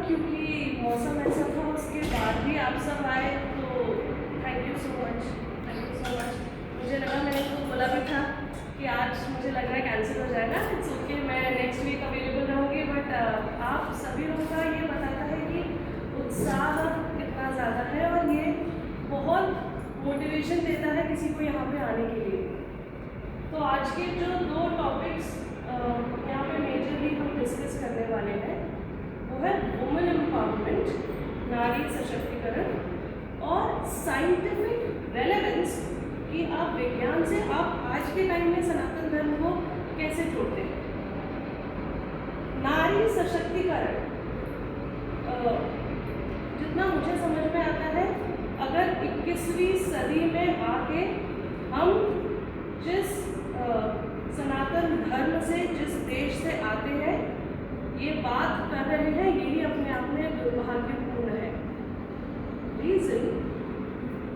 क्योंकि मौसम ऐसा था, उसके बाद भी आप सब आए, तो thank you so much, thank you so much. मुझे लगा, मैंने तो बोला भी था कि आज मुझे लग रहा है कैंसिल हो जाएगा, इट्स ओके, मैं नेक्स्ट वीक अवेलेबल रहूँगी, बट आप सभी लोगों का ये बताता है कि उत्साह कितना ज़्यादा है और ये बहुत मोटिवेशन देता है किसी को यहाँ पे आने के लिए। तो आज के जो दो टॉपिक्स यहाँ पे मेजरली हम डिस्कस करने वाले हैं वो है वुमेन एम्पावरमेंट, नारी सशक्तिकरण, और साइंटिफिक रेलेवेंस कि आप विज्ञान से आप आज के टाइम में सनातन धर्म को कैसे जोड़ते हैं। नारी सशक्तिकरण जितना मुझे समझ में आता है, अगर 21वीं सदी में आके हम जिस सनातन धर्म से, जिस देश से आते हैं, ये बात कर रहे हैं, यही अपने आप में दुर्भाग्यपूर्ण है। रीजन,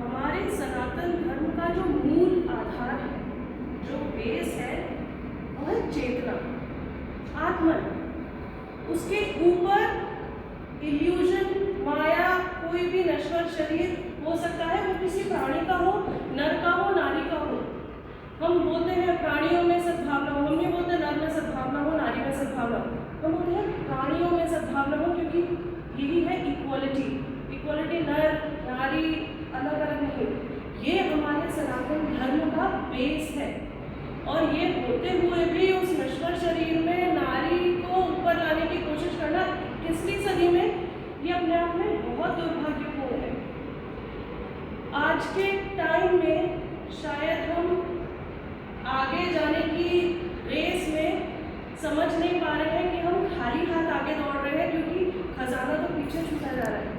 हमारे सनातन धर्म का जो मूल आधार है, जो बेस है, वो है चेतना, आत्मन। उसके ऊपर इल्यूजन, माया, कोई भी नश्वर शरीर हो सकता है, वो किसी प्राणी का हो, नर का हो, नारी का हो। हम बोलते हैं प्राणियों में सद्भावना हो, हम नहीं बोलते नर में सद्भावना हो, नारी में सद्भावना हो, हम बोलते हैं प्राणियों में सद्भावना हो, क्योंकि यही है इक्वालिटी। इक्वालिटी नर नारी अलग अलग नहीं, ये हमारे सनातन धर्म का बेस है। और ये होते हुए भी उस नश्वर शरीर में नारी को ऊपर लाने की कोशिश करना 21वीं सदी में, ये अपने आप में बहुत दुर्भाग्यपूर्ण है। आज के टाइम में शायद हम आगे जाने की रेस में समझ नहीं पा रहे हैं कि हम खाली हाथ आगे दौड़ रहे हैं, क्योंकि खजाना तो पीछे छूटा जा रहा है।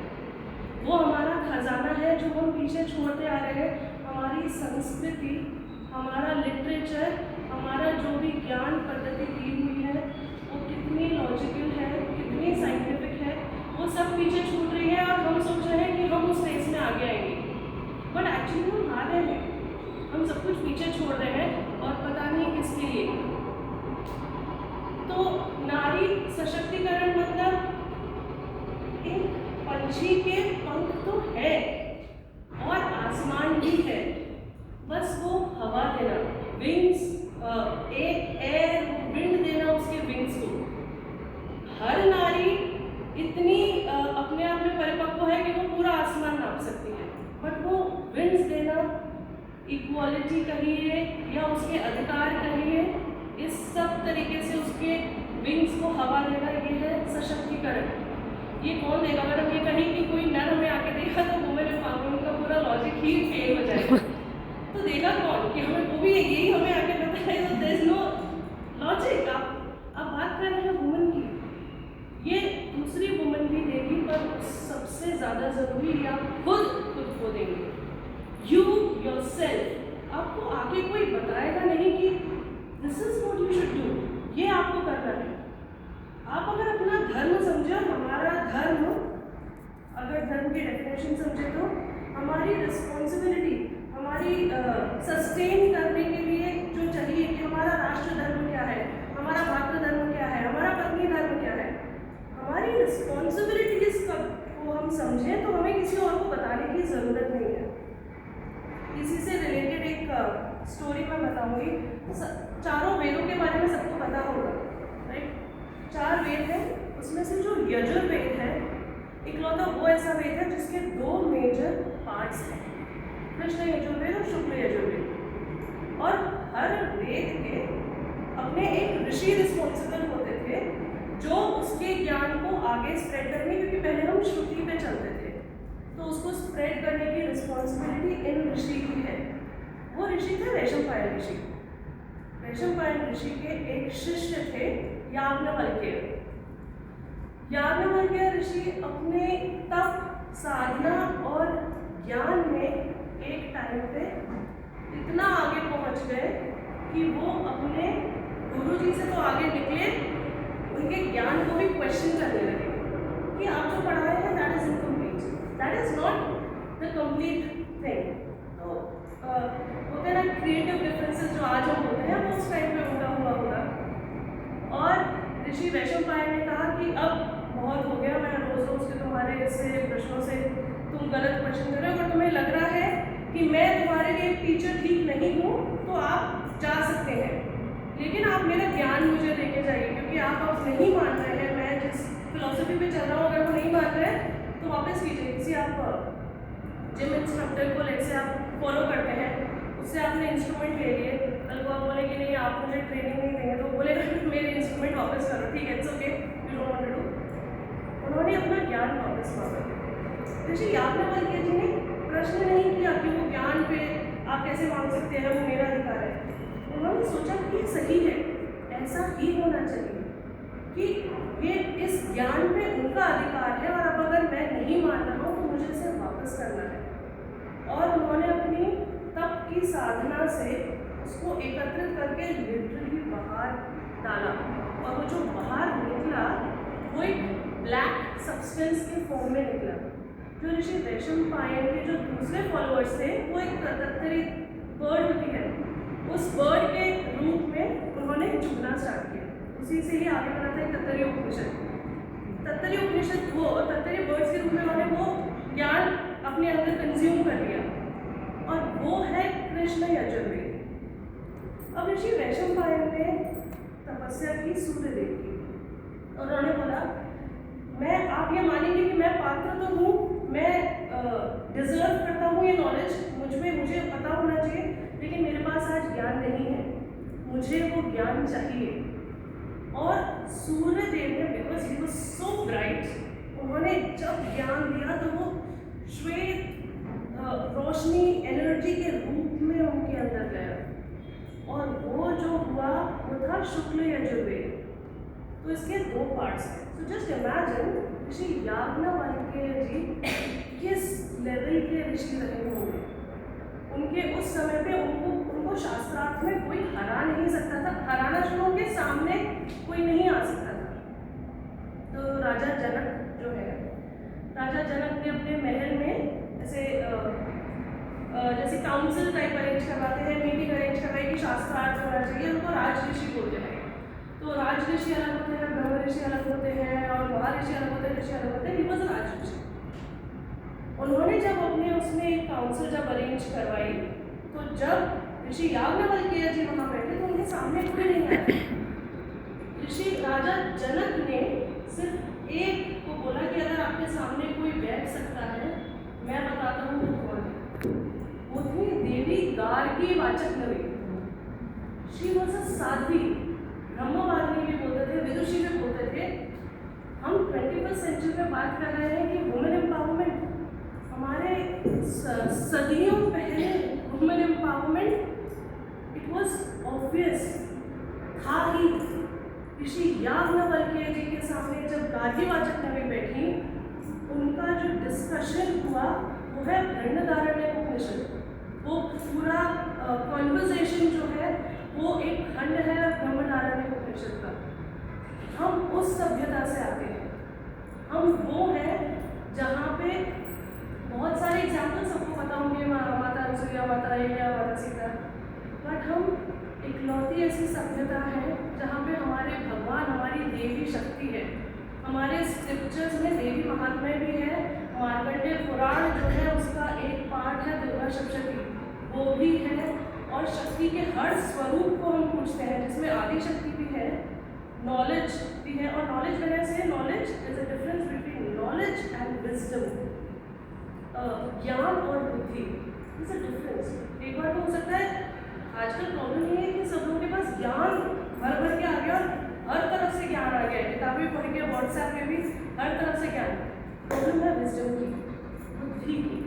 वो हमारा खजाना है जो हम पीछे छोड़ते आ रहे हैं। हमारी संस्कृति, हमारा लिटरेचर, हमारा जो भी ज्ञान पद्धति दी हुई है, वो कितनी लॉजिकल है, कितनी साइंटिफिक है, वो सब पीछे छूट रही है। और हम सोच रहे हैं कि हम उस रेस में आगे आएंगे, बट एक्चुअली हम हार रहे हैं। हम सब कुछ पीछे छोड़ रहे हैं और पता नहीं किसके लिए। तो नारी सशक्तिकरण मतलब एक पंछी के पंख तो है और आसमान भी है, बस वो हवा देना, विंग्स, एक एयर विंड देना उसके विंग्स को। हर नारी इतनी अपने आप में परिपक्व है कि वो पूरा आसमान नाप सकती है, बट वो विंग्स देना, इक्वालिटी कहिए या उसके अधिकार कहिए, इस सब तरीके से उसके विंग्स को हवा देना, ये है सशक्तिकरण। ये कौन देगा? अगर हम ये कहें कि कोई नर हमें आके देगा तो वुमेन एम्पावरमेंट का पूरा लॉजिक ही फेल हो जाएगा। तो देगा कौन कि हमें, वो भी यही हमें आके बताए, तो देयर इज नो लॉजिक। आप बात कर रहे हैं वुमेन की, ये दूसरी वुमेन भी देगी, पर सबसे ज़्यादा ज़रूरी आप खुद को देंगे। यू योरसेल्फ, आपको आगे कोई बताएगा नहीं कि this is what you should do, ये आपको करना है। आप अगर अपना धर्म समझे, हमारा धर्म, अगर धर्म की डेफिनेशन समझे तो हमारी रिस्पॉन्सिबिलिटी, हमारी सस्टेन करने के लिए जो चाहिए कि हमारा राष्ट्र धर्म क्या है, हमारा मातृ धर्म क्या है, हमारा पत्नी धर्म क्या है, हमारी रिस्पॉन्सिबिलिटीज को हम समझें तो हमें किसी और को बताने की ज़रूरत नहीं है। इसी से रिलेटेड एक स्टोरी मैं बताऊंगी। चारों वेदों के बारे में सबको पता होगा, राइट? 4 वेद हैं, उसमें से जो यजुर्वेद है, इकलौता वो ऐसा वेद है जिसके 2 मेजर पार्ट्स हैं, कृष्ण यजुर्वेद और शुक्ल यजुर्वेद। और हर वेद के अपने एक ऋषि रिस्पॉन्सिबल होते थे जो उसके ज्ञान को आगे स्प्रेड करने, क्योंकि पहले हम श्रुति पे चलते थे, तो उसको स्प्रेड करने की रिस्पॉन्सिबिलिटी इन ऋषि की है। वो ऋषि थे वैशंपायन ऋषि। वैशंपायन ऋषि के एक शिष्य थे याज्ञवल्क्य। याज्ञवल्क्य ऋषि अपने तप, साधना और ज्ञान में एक टाइम पे इतना आगे पहुंच गए कि वो अपने गुरु जी से तो आगे निकले, उनके ज्ञान को भी क्वेश्चन करने लगे कि आप जो पढ़ाए हैं that is incomplete, that is not the complete thing. तो होते ना क्रिएटिव डिफरेंसेस जो आज हम होते हैं, वो उस टाइम पे उनका हुआ होगा। और ऋषि वैशंपायन ने कहा कि अब बहुत हो गया, मैं रोज ऐसे प्रश्नों से तुम गलत क्वेश्चन कर रहे हो। अगर तुम्हें लग रहा है कि मैं तुम्हारे लिए टीचर ठीक नहीं हूँ तो आप जा सकते हैं, लेकिन आप मेरा ज्ञान मुझे देके जाइए, क्योंकि आप अब नहीं मान रहे हैं, मैं जिस फिलोसफी पे चल रहा हूँ अगर वो नहीं मान रहे हैं तो वापस कीजिए। किसी आप जिम इंस्ट्रक्टर को लेकर आप फॉलो करते हैं, उससे आपने इंस्ट्रूमेंट ले लिए, कल को आप बोले कि नहीं आप मुझे ट्रेनिंग नहीं देंगे, तो बोलेगा मेरे इंस्ट्रूमेंट वापस करो, ठीक है, it's okay, you don't want to do. उन्होंने अपना ज्ञान वापस मांगा। ऋषि याज्ञवल्क्य जी ने प्रश्न नहीं किया कि वो ज्ञान पे आप कैसे मांग सकते हैं, वो मेरा अधिकार है। उन्होंने सोचा कि सही है, ऐसा ही होना चाहिए कि ये इस ज्ञान पे उनका अधिकार है, और अब अगर मैं नहीं मान रहा हूँ तो मुझे इसे वापस करना है। और उन्होंने अपनी तप की साधना से उसको एकत्रित करके लिटरली बाहर डाला, और वो जो बाहर निकला वो एक ब्लैक सब्सटेंस के फॉर्म में निकला। जो ऋषि वैशंपायन के जो दूसरे फॉलोअर्स थे वो एक तत्तरी बर्ड होती है, उस बर्ड के रूप में उन्होंने चुगना स्टार्ट किया। उसी से ही आगे बढ़ा था तत्तरीय उपनिषद। तत्तरीय उपनिषद वो तत्तरीय बर्ड्स के रूप में उन्होंने वो ज्ञान अपने अंदर कंज्यूम कर लिया, और वो है कृष्ण यजुर्वेद। अब ऋषि वैशंपायन ने तपस्या की सूर्यदेव की, और उन्होंने बोला मैं, आप ये मानेंगे कि मैं पात्र तो हूँ, मैं डिजर्व करता हूँ ये नॉलेज, मुझे पता होना चाहिए, लेकिन मेरे पास आज ज्ञान नहीं है, मुझे वो ज्ञान चाहिए। और सूर्यदेव ने, because he was so bright, उन्होंने जब ज्ञान दिया तो वो श्वेत रोशनी एनर्जी के रूप में उनके अंदर गया, और वो जो हुआ वो था शुक्ल यजुर्वेद। तो इसके दो पार्ट्स हैं। सो जस्ट इमेजिन ऋषि याज्ञवल्क्य जी किस लेवल के ऋषि रहे होंगे। उनके उस समय पे उनको शास्त्रार्थ में कोई हरा नहीं सकता था, हराना शुरू के सामने कोई नहीं आ सकता था। तो राजा जनक जो है, राजा जनक ने अपने महल में जैसे काउंसिल टाइप अरेंज करवाते हैं, मीटिंग अरेंज करवाई कि शास्त्रार्थ होना चाहिए, उनको राज ऋषि बोलते हैं। तो राज ऋषि अलग होते हैं, ब्रह्म ऋषि अलग होते हैं, और महर्षि अलग होते हैं, ऋषि अलग होते हैं। ही वाज राज ऋषि। उन्होंने जब अपने उसमें एक काउंसिल जब अरेंज करवाई, तो जब ऋषि याज्ञवल्क्य जी वहाँ बैठे तो उनके सामने कोई नहीं आया। ऋषि राजा जनक ने सिर्फ एक को बोला कि अगर आपके सामने कोई बैठ सकता है, मैं बताता हूँ वो कौन है। वो थी Devi Gargi Vachaknavi. She was a sadhvi, ब्रह्मवादिनी भी बोलते थे, विदुषी भी बोलते थे। हम 21st सेंचुरी में बात कर रहे हैं कि वुमेन एम्पावरमेंट, हमारे सदियों पहले women empowerment it was obvious था ही। ऋषि याज्ञवल्क्य जी के सामने जब गार्गी वाचक्नवी बैठी, उनका जो डिस्कशन हुआ वो है बृहदारण्यकोपनिषद। वो पूरा कॉन्वर्सेशन जो है वो एक खंड है बृहदारण्यकोपनिषद का। हम उस सभ्यता से आते हैं, हम वो हैं जहाँ पे बहुत सारे एग्जाम्पल सबको पता होंगे, माता अनुसुईया, माता अहिल्या, माता सीता, बट हम इकलौती ऐसी सभ्यता है जहाँ पे हमारे भगवान, हमारी देवी शक्ति है। हमारे स्क्रिप्चर्स में देवी महात्म्य भी है। मार्कंडेय पुराण जो है उसका एक पार्ट है दुर्गा सप्तशती, वो भी है। और शक्ति के हर स्वरूप को हम पूछते हैं, जिसमें आदि शक्ति भी है, नॉलेज भी है। और नॉलेज कहने से, knowledge is a difference between knowledge and wisdom. ज्ञान और बुद्धि इज अ डिफरेंस। एक बार तो हो सकता है आजकल प्रॉब्लम ये है कि सब लोगों के पास ज्ञान भर भर के आ गया, और हर तरफ से ज्ञान आ गया, किताबें पढ़ के, व्हाट्सएप में भी हर तरफ से ज्ञान। प्रॉब्लम है विजडम की, बुद्धि की।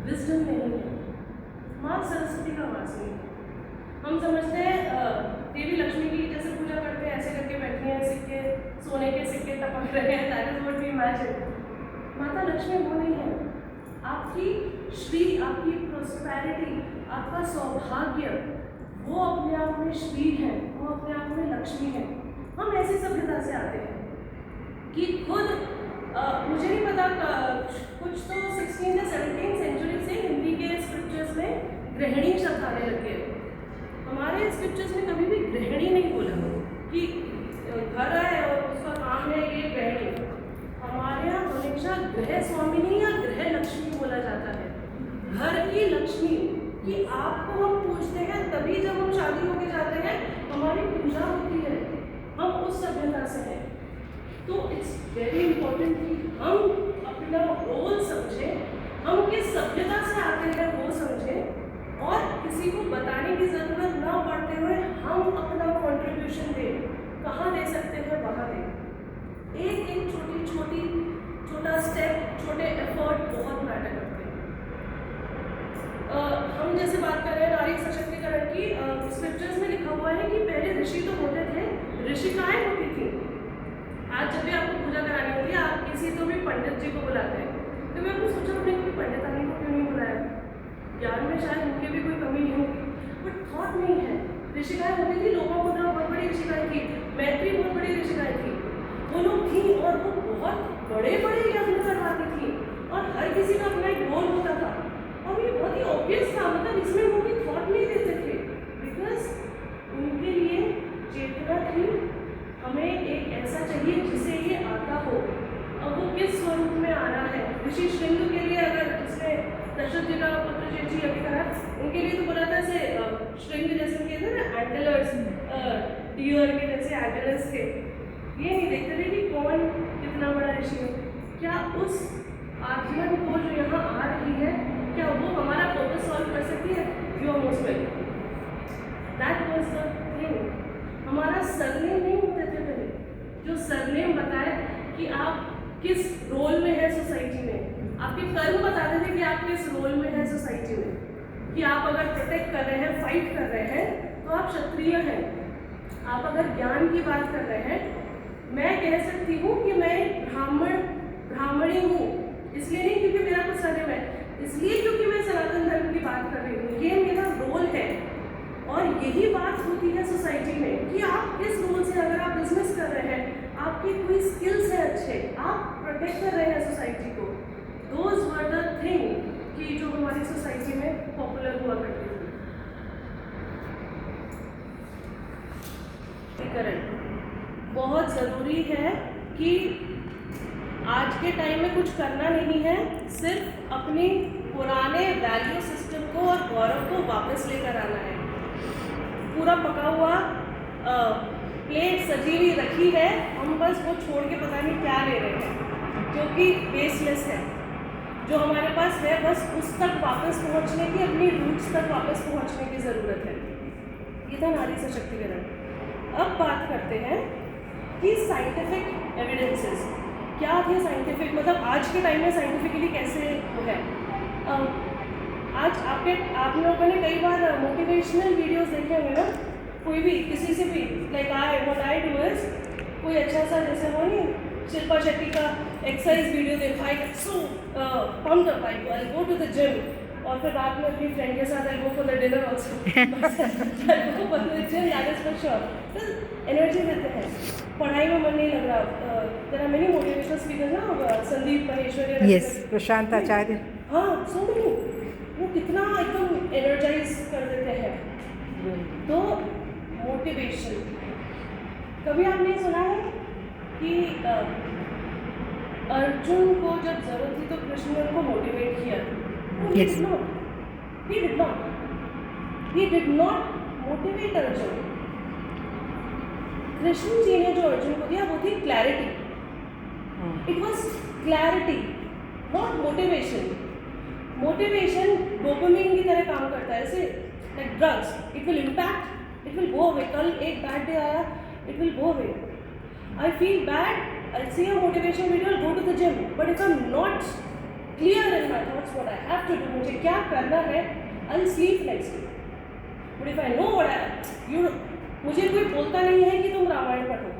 विजडम नहीं है, माँ सरस्वती का वास नहीं है। हम समझते हैं देवी लक्ष्मी की जैसे पूजा करते हैं, ऐसे करके बैठी हैं, सिक्के, सोने के सिक्के टपक रहे हैं, that is what we imagine. माता लक्ष्मी वो नहीं है। आपकी श्री, आपकी प्रोस्पेरिटी, आपका सौभाग्य, वो अपने आप में श्री है, वो अपने आप में लक्ष्मी है। हम ऐसी सभ्यता से आते हैं कि खुद मुझे नहीं पता, कुछ तो 16th या 17th सेंचुरी से हिंदी के स्क्रिप्चर्स में गृहिणी शब्द आने लगे। हमारे स्क्रिप्चर्स में कभी भी गृहिणी नहीं बोला कि घर है और उसका काम है ये गृहिणी। हमारे यहाँ हमेशा गृह स्वामिनी या गृह लक्ष्मी बोला जाता है, घर की लक्ष्मी, कि आपको हम पूछते हैं तभी जब हम शादी होके जाते हैं, हमारी पूजा होती है, हम उस सभ्यता से हैं। तो इट्स वेरी इंपॉर्टेंट कि हम अपना रोल समझें, हम किस सभ्यता से आते हैं वो समझें, और किसी को बताने की ज़रूरत ना पड़ते हुए हम अपना कंट्रीब्यूशन दें। कहाँ दे सकते हैं वहाँ दें। एक छोटा स्टेप, छोटे एफर्ट बहुत मैटर करते हैं। हम जैसे बात कर रहे हैं नारी सशक्तिकरण की, स्क्रिप्चर्स में लिखा हुआ है कि पहले ऋषि तो होते थे, ऋषिकाएं होती थी। आज जब भी आपको पूजा करानी होती है, आप किसी तो भी पंडित जी को बुलाते हैं, तो मैं आपको सोचा अपने कभी पंडितानी को क्यों नहीं बुलाया। ज्ञान में शायद उनके भी कोई कमी नहीं होगी, बट थॉट नहीं है। ऋषिकाएं होती थी, लोपामुद्रा बहुत बड़ी ऋषिकाएं थी, मैत्री बहुत बड़ी ऋषिकाएं थी, वो लोग थी और वो बहुत बड़े यज्ञ करवाती थी, और हर किसी का अपना एक रोल होता था, और ये बहुत ही ऑब्वियस था, मतलब इसमें वो भी थॉट नहीं देते थे, बिकॉज उनके लिए चेतना थी, हमें एक ऐसा चाहिए जिसे ये आता हो, और वो किस स्वरूप में आना है। ऋषि श्रृंग के लिए, अगर जिसमें दशरथ जी का पुत्र जी अभी कहा, उनके लिए तो बोला था ऐसे श्रृंग जैसे उनके थे ना एंटेलर्स, डियर के जैसे एंटेलर्स थे, ये नहीं देखते थे कि कौन कितना बड़ा ऋषि है, क्या उस आत्मन को जो यहाँ आ रही है, क्या वो हमारा पर्पस सॉल्व कर सकती है। You are most welcome. That was the thing. हमारा सरनेम नहीं होते थे पहले, जो सरनेम बताए कि आप किस रोल में है सोसाइटी में, आपके कर्म बताते थे कि आप किस रोल में है सोसाइटी में, कि आप अगर प्रोटेक्ट कर रहे हैं, फाइट कर रहे हैं, तो आप क्षत्रिय हैं। आप अगर ज्ञान की बात कर रहे हैं, मैं कह सकती हूँ कि मैं ब्राह्मणी हूँ, इसलिए नहीं क्योंकि मेरा कुछ सरनेम है, इसलिए क्योंकि मैं सनातन धर्म की बात कर रही हूँ, ये मेरा रोल है। और यही बात होती है सोसाइटी में कि आप किस रोल से, अगर आप बिजनेस कर रहे हैं, आपके कोई स्किल्स है अच्छे, आप प्रोटेक्ट कर रहे हैं सोसाइटी को, दोज वर द थिंग कि जो हमारी सोसाइटी में पॉपुलर हुआ करती थी। बहुत ज़रूरी है कि आज के टाइम में कुछ करना नहीं है, सिर्फ अपनी पुराने वैल्यू सिस्टम को और गौरव को वापस लेकर आना है। पूरा पका हुआ प्लेट सजी हुई रखी है, हम बस वो छोड़ के पता नहीं क्या ले रहे हैं, जो कि बेसलेस है। जो हमारे पास है बस उस तक वापस पहुंचने की, अपनी रूट्स तक वापस पहुंचने की ज़रूरत है। ये था नारी सशक्तिकरण। अब बात करते हैं कि साइंटिफिक एविडेंसेस क्या थे। साइंटिफिक मतलब आज के टाइम में साइंटिफिकली कैसे है। आज आप लोगों ने कई बार मोटिवेशनल वीडियोस देखे होंगे ना, कोई भी किसी से भी, like what I do is, कोई अच्छा सा जैसे वो नहीं शिल्पा शेट्टी का एक्सरसाइज वीडियो देखा, I get so pumped up, I go to the gym, और फिर रात में अपनी फ्रेंड के साथ I go for the dinner also, I go for the gym, that is for sure. तो एनर्जी देते हैं। पढ़ाई में मन नहीं लग रहा, there are many motivational speakers ना, संदीप महेश्वरी, यस, प्रशांत आचार्य, हाँ, सो मेनी, वो कितना एकदम एनर्जाइज कर देते हैं। तो मोटिवेशन, कभी आपने सुना है कि अर्जुन को जब जरूरत थी तो कृष्ण ने उनको मोटिवेट किया? Yes. He did not motivate Arjun. Krishna ji ने जो अर्जुन को दिया वो थी clarity. It was clarity, not motivation. Motivation dopamine की तरह काम करता है, ऐसे like drugs, it will impact, it will go away. कल एक बैड डे आया, it will go away. I feel bad, I see a motivation video, I go to the gym, but if I am not clear in my thoughts what I have to do, मुझे क्या करना है, I will sleep next day. But if I know what मुझे कोई बोलता नहीं है कि तुम रामायण पढ़ो,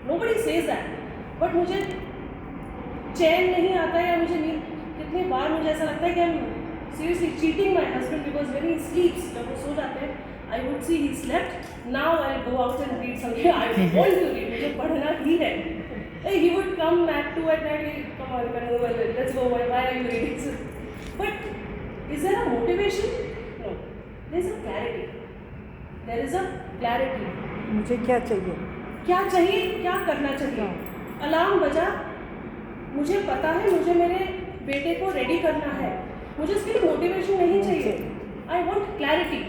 नोबडी सेज दैट, बट मुझे चैन नहीं आता है, या मुझे कितनी बार मुझे ऐसा लगता है कि I am seriously cheating my husband, because when he sleeps, जब वो सो जाते हैं, I would see he slept, now I go out and read something, I want to read, मुझे पढ़ना ही है। He would come at 2 at night, come on, let's go, why are you reading? But is there a motivation? No, there is a clarity. There is a clarity. मुझे क्या चाहिए, क्या चाहिए, क्या करना चाहिए। अलार्म बजा, मुझे पता है मुझे मेरे बेटे को रेडी करना है, मुझे इसके लिए मोटिवेशन नहीं चाहिए। आई वॉन्ट क्लैरिटी,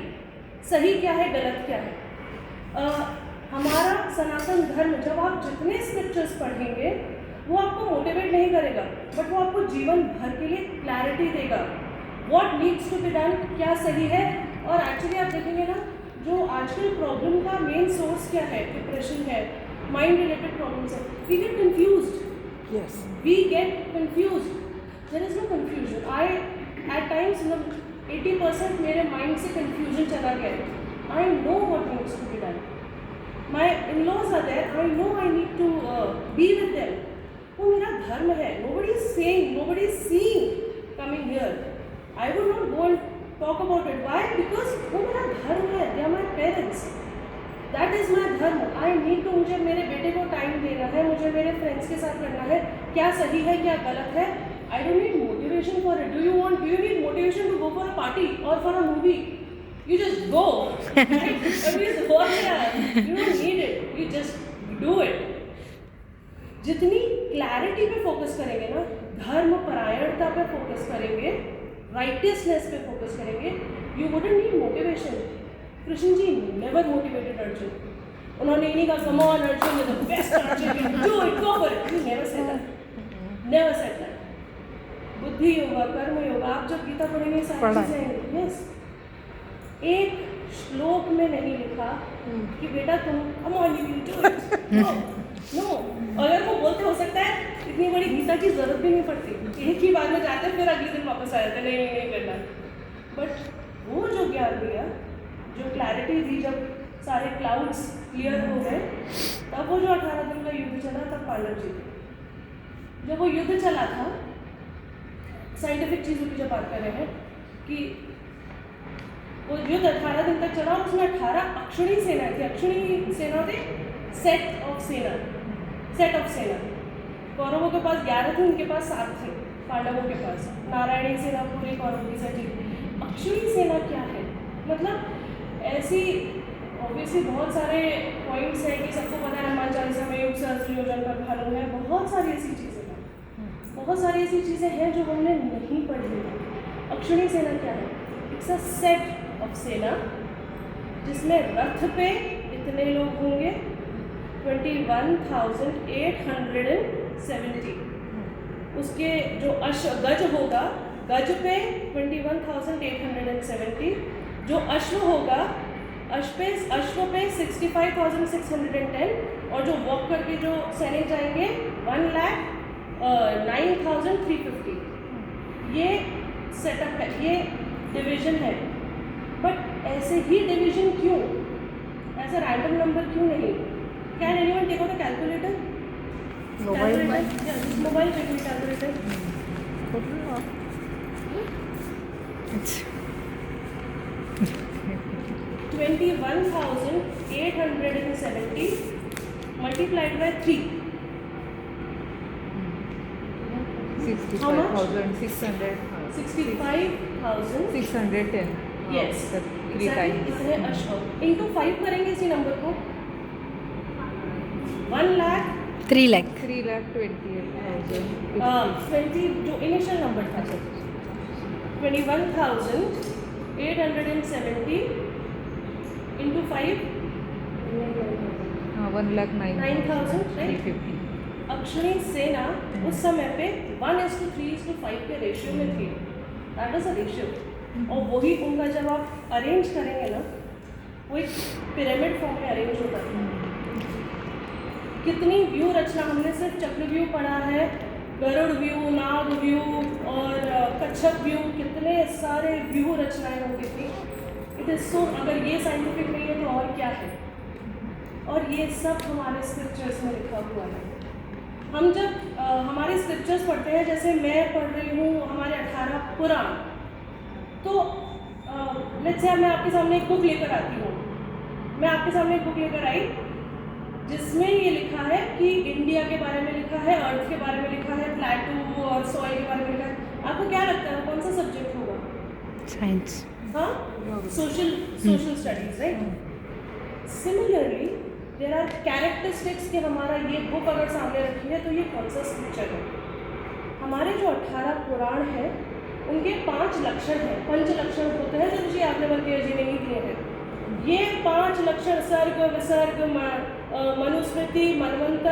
सही क्या है गलत क्या है। हमारा सनातन धर्म, जब आप जितने स्क्रिप्चर्स पढ़ेंगे वो आपको मोटिवेट नहीं करेगा, बट वो आपको जीवन भर के लिए क्लैरिटी देगा। What needs to be done, क्या सही है। और एक्चुअली आप देखेंगे ना, जो आजकल प्रॉब्लम का मेन सोर्स क्या है, डिप्रेशन है, माइंड रिलेटेड प्रॉब्लम्स है। We get confused, Yes. we get confused, there is no confusion. I at times 80% मेरे माइंड से confusion चला गया है। I know what needs to be done. My in-laws are there, I know I need to be with them. वो मेरा धर्म है। Nobody is saying, nobody is seeing coming here. I would not go and talk about it. Why? Because वो मेरा धर्म है, they are my parents. That is my dharma. I need to, मुझे मेरे बेटे को टाइम देना है, मुझे मेरे फ्रेंड्स के साथ करना है, क्या सही है क्या गलत है। I don't need motivation for it. Do you need motivation to go for a party और for a movie? You just go, you don't need it, you just do it. जितनी क्लैरिटी पे फोकस करेंगे ना, धर्म परायणता पे focus करेंगे, righteousness पे focus करेंगे, you wouldn't need motivation. Krishna ji never motivated Arjun. उन्होंने नहीं कहा come on Arjun, you the best Arjun, do it, go for it. He never said that, never said that. बुद्धि योगा, कर्म योगा, आप जब गीता पढ़ेंगे सारी चीजें, यस, एक श्लोक में नहीं लिखा कि बेटा तुम come on you will do it. No no, अगर वो बोलते हो सकता है इतनी बड़ी गीता की जरूरत भी नहीं पड़ती, एक ही बार में जाते फिर अगले दिन वापस आ जाते, नहीं करना। बट वो जो ज्ञान दिया, जो क्लैरिटी दी, जब सारे क्लाउड्स क्लियर हो गए, तब वो जो 18 दिन का युद्ध चला, तब पांडव जीते। जब वो युद्ध चला था, साइंटिफिक चीज़ों की जब बात कर रहे हैं कि वो युद्ध 18 दिन तक चला, उसमें 18 अक्षणी सेना थी। अक्षणी सेना थे सेट ऑफ सेना। कौरवों के पास 11 थे, उनके पास 7 थे, पांडवों के पास। नारायणी सेना पूरी कौरवों की साइड थी। अक्षणी सेना क्या है, मतलब ऐसी ऑब्वियसली बहुत सारे पॉइंट्स हैं कि सबको पता है, हनुमान चालीसा में युग सहस्त्र योजन पर भानु है, बहुत सारी ऐसी चीज़ें हैं, बहुत सारी ऐसी चीज़ें हैं जो हमने नहीं पढ़ी हैं। अक्षणी सेना क्या है? इट्स अ सेट ऑफ सेना जिसमें रथ पे इतने लोग होंगे, 21,870। उसके जो गज होगा, गज पे 21,870। जो अश्व होगा, अश्व पे 65,610। और जो वॉक करके जो सैनिक जाएंगे 1,09,350। ये सेटअप है, ये डिवीजन है। बट ऐसे ही डिवीजन क्यों, ऐसा रैंडम नंबर क्यों नहीं? Can anyone take out a calculator? Mobile calculator. 21,870 multiplied by 3. 65,600. 65,610. Yes. 3 times. इतने अश्व इंटू 5 करेंगे इसी नंबर को, 1 लाख 3 lakh. 3,28,000. 20 जो इनिशियल नंबर था, 21,870 इंटू 5, 1,09,350. अक्षणी सेना उस समय पे 1:3:5 के रेशियो में थी। That is a ratio. और वही उनका जब आप अरेंज करेंगे ना, वो एक पिरामिड फॉर्म में अरेंज होता है। कितनी व्यू रचना, हमने सिर्फ चक्रव्यूह पढ़ा है, गरुड़ व्यू, नाग व्यू और कच्छप व्यू, कितने सारे व्यू रचनाएं होती थी। इट इज सो, अगर ये साइंटिफिक नहीं है तो और क्या है? और ये सब हमारे स्क्रिप्चर्स में लिखा हुआ है। हम जब हमारे स्क्रिप्चर्स पढ़ते हैं, जैसे मैं पढ़ रही हूँ हमारे 18 पुराण, तो लेट्स से मैं आपके सामने एक बुक लेकर आती हूँ। मैं आपके सामने एक बुक लेकर आई जिसमें ये लिखा है कि इंडिया के बारे में लिखा है, अर्थ के बारे में लिखा है, प्लेटू और सॉइल के बारे में लिखा है। आपको क्या लगता है कौन सा सब्जेक्ट होगा? Science. हाँ, social studies, right? Similarly there are characteristics कि हमारा ये बुक अगर सामने रखी है तो ये कौन सा स्क्रिप्चर है। हमारे जो 18 पुराण हैं उनके 5 लक्षण हैं। पंच लक्षण होते हैं जो ऋषि याज्ञवल्क्य जी ने ही दिए हैं। ये 5 लक्षण सर्ग, विसर्ग, मनुस्मृति, मनवंतर